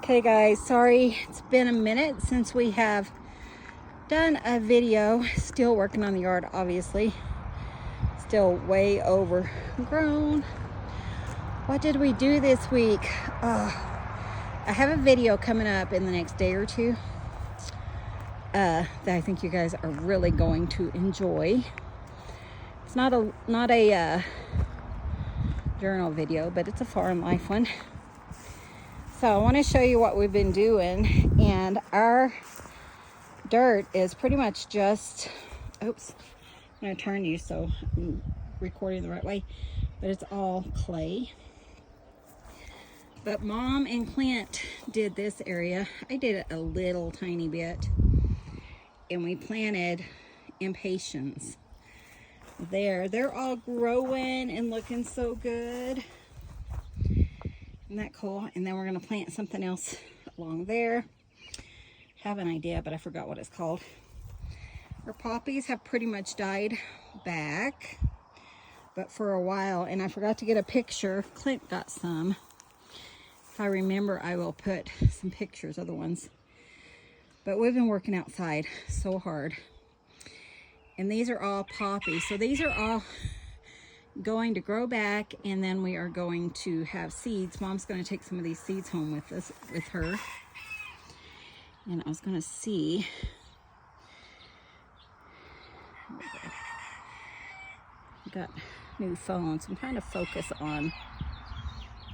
Okay guys, sorry it's been a minute since we have done a video. Still working on the yard, obviously. Still way overgrown. What did we do this week? I have a video coming up in the next day or two that I think you guys are really going to enjoy. It's not a journal video, but it's a farm life one. So I want to show you what we've been doing, and our dirt is pretty much just, oops, I'm going to turn you so I'm recording the right way, but it's all clay. But Mom and Clint did this area. I did it a little tiny bit, and we planted impatiens there. They're all growing and looking so good. Isn't that cool? And then we're going to plant something else along there. Have an idea, but I forgot what it's called. Our poppies have pretty much died back, but for a while, and I forgot to get a picture. Clint got some. If I remember, I will put some pictures of the ones. But we've been working outside so hard. And these are all poppies. So these are all going to grow back, and then we are going to have seeds. Mom's going to take some of these seeds home with her. And I was going to see. I got new phones. I'm trying to focus on,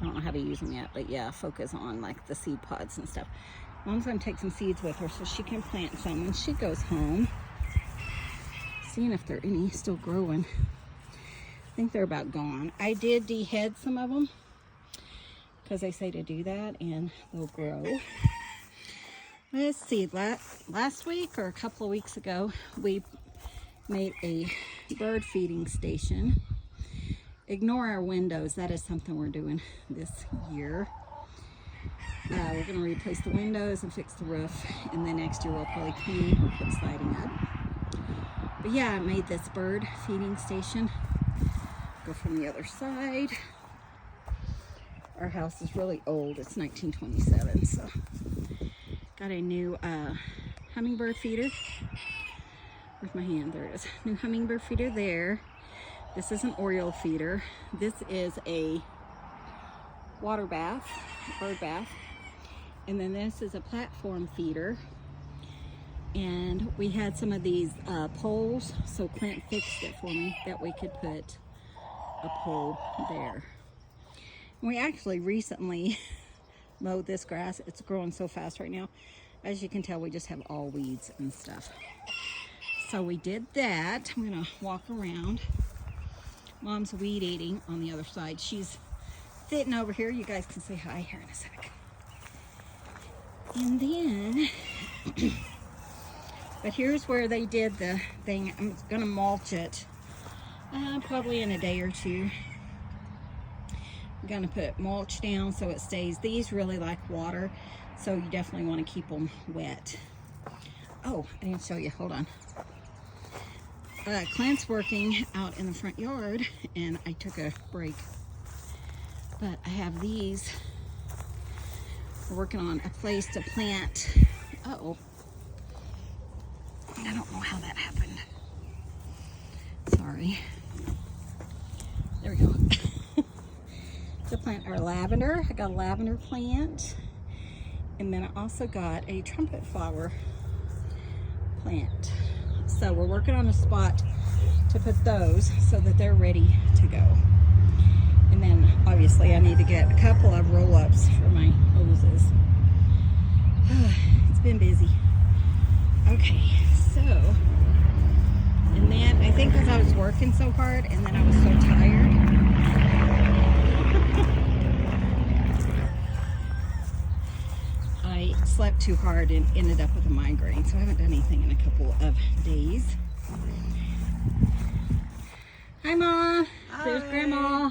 I don't know how to use them yet, but yeah, focus on like the seed pods and stuff. Mom's going to take some seeds with her so she can plant some when she goes home. Seeing if there are any still growing. I think they're about gone. I did dehead some of them because they say to do that and they'll grow. Let's see, last week or a couple of weeks ago, we made a bird feeding station. Ignore our windows. That is something we're doing this year. We're going to replace the windows and fix the roof, and then next year we'll probably clean or put siding up. But yeah, I made this bird feeding station. Go from the other side. Our house is really old. It's 1927, so got a new hummingbird feeder. Where's my hand? There it is. New hummingbird feeder there. This is an Oriole feeder. This is a water bath, bird bath. And then this is a platform feeder. And we had some of these poles, so Clint fixed it for me that we could put a pole there. And we actually recently mowed this grass. It's growing so fast right now. As you can tell, we just have all weeds and stuff. So we did that. I'm gonna walk around. Mom's weed eating on the other side. She's sitting over here. You guys can say hi here in a sec. And then, but here's where they did the thing. I'm gonna mulch it. Probably in a day or two. I'm gonna put mulch down so it stays. These really like water, so you definitely want to keep them wet. Oh, I didn't show you. Hold on. Clint's working out in the front yard, and I took a break. But I have these. We're working on a place to plant. Uh-oh. I don't know how that happened. Sorry. There we go. To plant our lavender. I got a lavender plant. And then I also got a trumpet flower plant. So we're working on a spot to put those so that they're ready to go. And then obviously I need to get a couple of roll-ups for my hoses. It's been busy. Okay, so, and then I think because I was working so hard and then I was so tired. I slept too hard and ended up with a migraine, so I haven't done anything in a couple of days. Hi, Mom. Hi. There's Grandma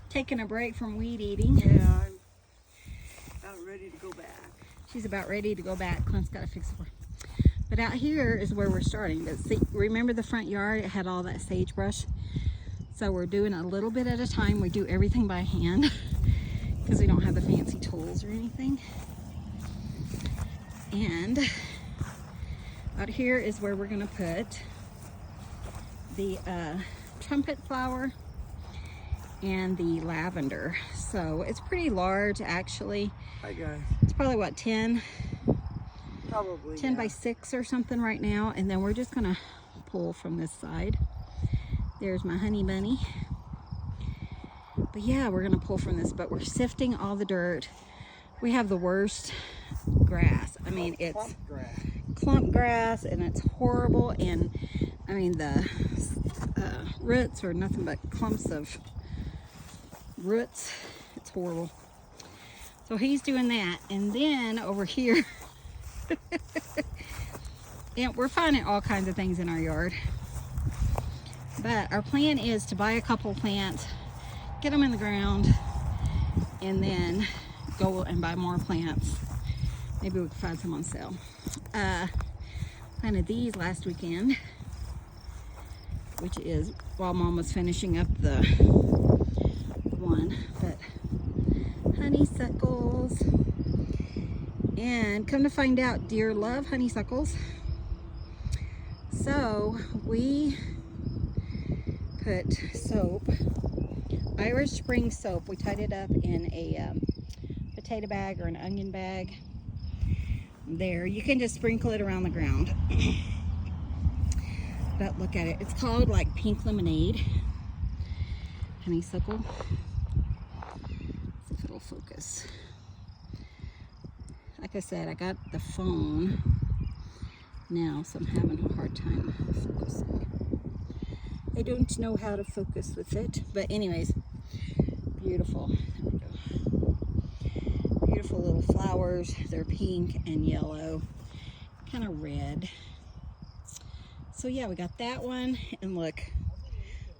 taking a break from weed eating. Yeah, I'm about ready to go back. She's about ready to go back. Clint's got to fix it for her. But out here is where we're starting. But see, remember the front yard? It had all that sagebrush. So we're doing a little bit at a time. We do everything by hand because we don't have the fancy tools or anything. And out here is where we're gonna put the trumpet flower and the lavender. So it's pretty large actually. Hi guys. It's probably what, 10 Probably 10 by 6 or something right now. And then we're just gonna pull from this side. There's my honey bunny. But yeah, we're gonna pull from this, but we're sifting all the dirt. We have the worst grass. I mean, it's clump grass and it's horrible. And I mean, the roots are nothing but clumps of roots. It's horrible. So he's doing that. And then over here, yeah, we're finding all kinds of things in our yard. But our plan is to buy a couple plants, get them in the ground, and then go and buy more plants. Maybe we can find some on sale. Planted these last weekend, which is while Mom was finishing up the one. But honeysuckles, and come to find out, deer love honeysuckles. So we put soap, Irish Spring soap. We tied it up in a potato bag or an onion bag. There, you can just sprinkle it around the ground. But look at it, it's called like pink lemonade honeysuckle. See if it'll focus. Like I said, I got the phone now, so I'm having a hard time focusing. I don't know how to focus with it, but anyways, beautiful. There we go. Beautiful little flowers. They're pink and yellow, kind of red. So yeah, we got that one, and look,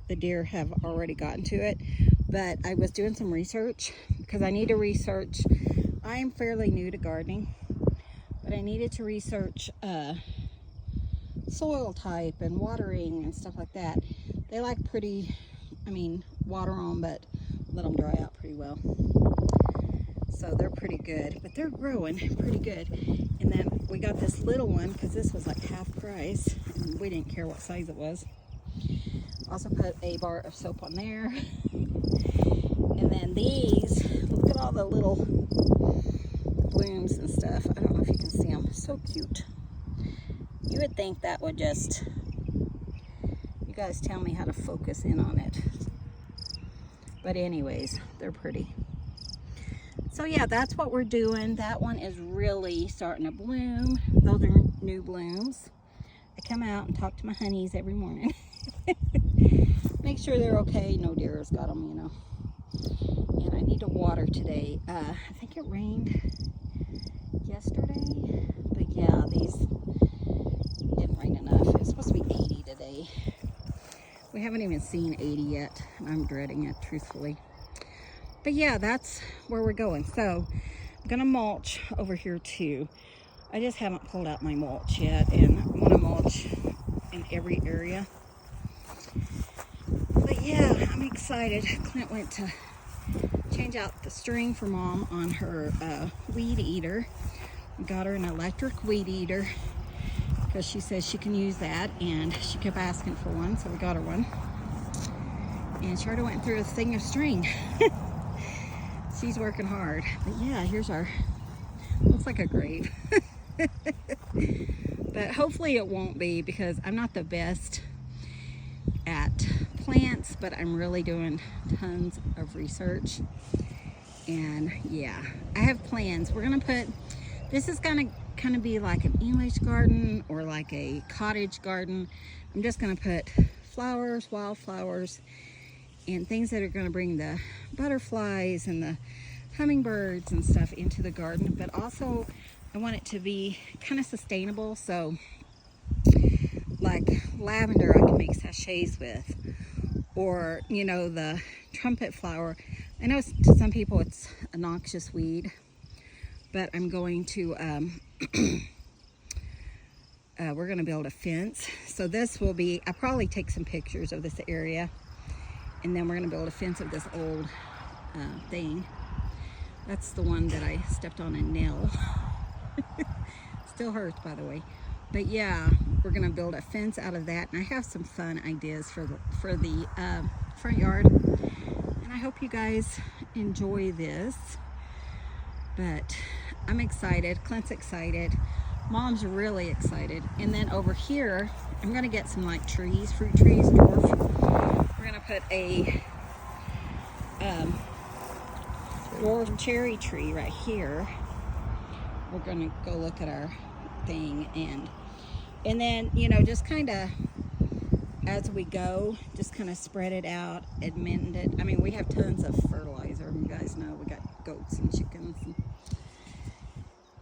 the deer have already gotten to it. But I was doing some research because I need to research. I am fairly new to gardening, but I needed to research soil type and watering and stuff like that. They like pretty, I mean, water on, but let them dry out pretty well. So they're pretty good, but they're growing pretty good. And then we got this little one because this was like half price, and we didn't care what size it was. Also put a bar of soap on there. And then these, look at all the little blooms and stuff. I don't know if you can see them. So cute. You would think that would just, you guys tell me how to focus in on it. But anyways, they're pretty. So yeah, that's what we're doing. That one is really starting to bloom. Those are new blooms. I come out and talk to my honeys every morning. Make sure they're okay. No deer has got them, you know. And I need to water today. I think it rained yesterday. But yeah, these didn't rain enough. It's supposed to be 80 today. We haven't even seen 80 yet. I'm dreading it, truthfully. But yeah, that's where we're going. So I'm gonna mulch over here too. I just haven't pulled out my mulch yet, and I want to mulch in every area. But yeah, I'm excited. Clint went to change out the string for Mom on her weed eater. Got her an electric weed eater because she says she can use that, and she kept asking for one, so we got her one. And she already went through a thing of string. She's working hard. But yeah, here's our, looks like a grave. But hopefully it won't be, because I'm not the best at plants, but I'm really doing tons of research. And yeah, I have plans. We're gonna put, this is gonna kind of be like an English garden or like a cottage garden. I'm just gonna put flowers, wildflowers, and things that are going to bring the butterflies and the hummingbirds and stuff into the garden. But also I want it to be kind of sustainable. So like lavender I can make sachets with, or you know, the trumpet flower. I know to some people it's a noxious weed, but I'm going to we're going to build a fence. So this will be, I'll probably take some pictures of this area. And then we're going to build a fence of this old thing. That's the one that I stepped on a nail. Still hurts, by the way. But yeah, we're gonna build a fence out of that, and I have some fun ideas for the front yard. And I hope you guys enjoy this. But I'm excited. Clint's excited. Mom's really excited. And then over here, I'm gonna get some like trees, fruit trees, dwarf. We're gonna put a dwarf cherry tree right here. We're gonna go look at our thing, and then, you know, just kind of as we go, just kind of spread it out, amend it. I mean, we have tons of fertilizer. You guys know we got goats and chickens.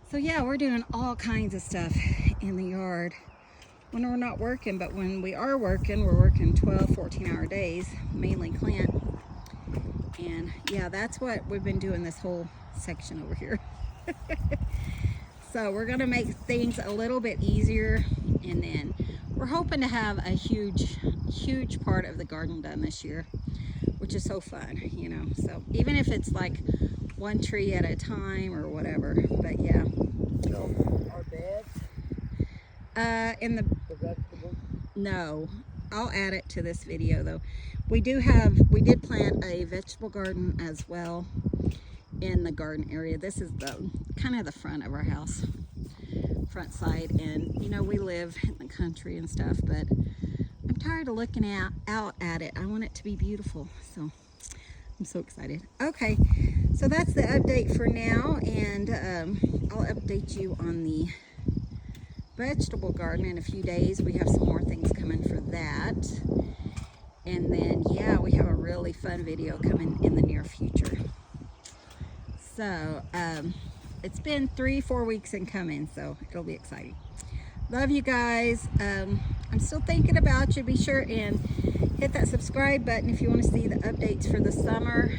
So yeah, we're doing all kinds of stuff in the yard when we're not working, but when we are working, we're working 12, 14-hour days, mainly Clint. And yeah, that's what we've been doing this whole section over here. So we're gonna make things a little bit easier, and then we're hoping to have a huge part of the garden done this year, which is so fun, you know. So even if it's like one tree at a time or whatever, but yeah. So our beds, In the vegetables. No, I'll add it to this video though. We did plant a vegetable garden as well in the garden area. This is the kind of the front of our house, front side, and you know, we live in the country and stuff, but I'm tired of looking out at it. I want it to be beautiful, so I'm so excited. Okay, so that's the update for now, and I'll update you on the vegetable garden in a few days. We have some more things coming for that, and then yeah, we have a really fun video coming in the near future. So it's been 3-4 weeks in coming, so it'll be exciting. Love you guys. I'm still thinking about you. Be sure and hit that subscribe button if you want to see the updates for the summer.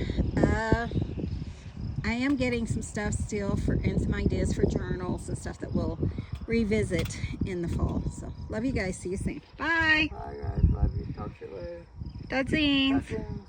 I am getting some stuff still and some ideas for journals and stuff that we'll revisit in the fall. So love you guys. See you soon. Bye. Bye guys, love you. Talk to you later. That's it. Touchings.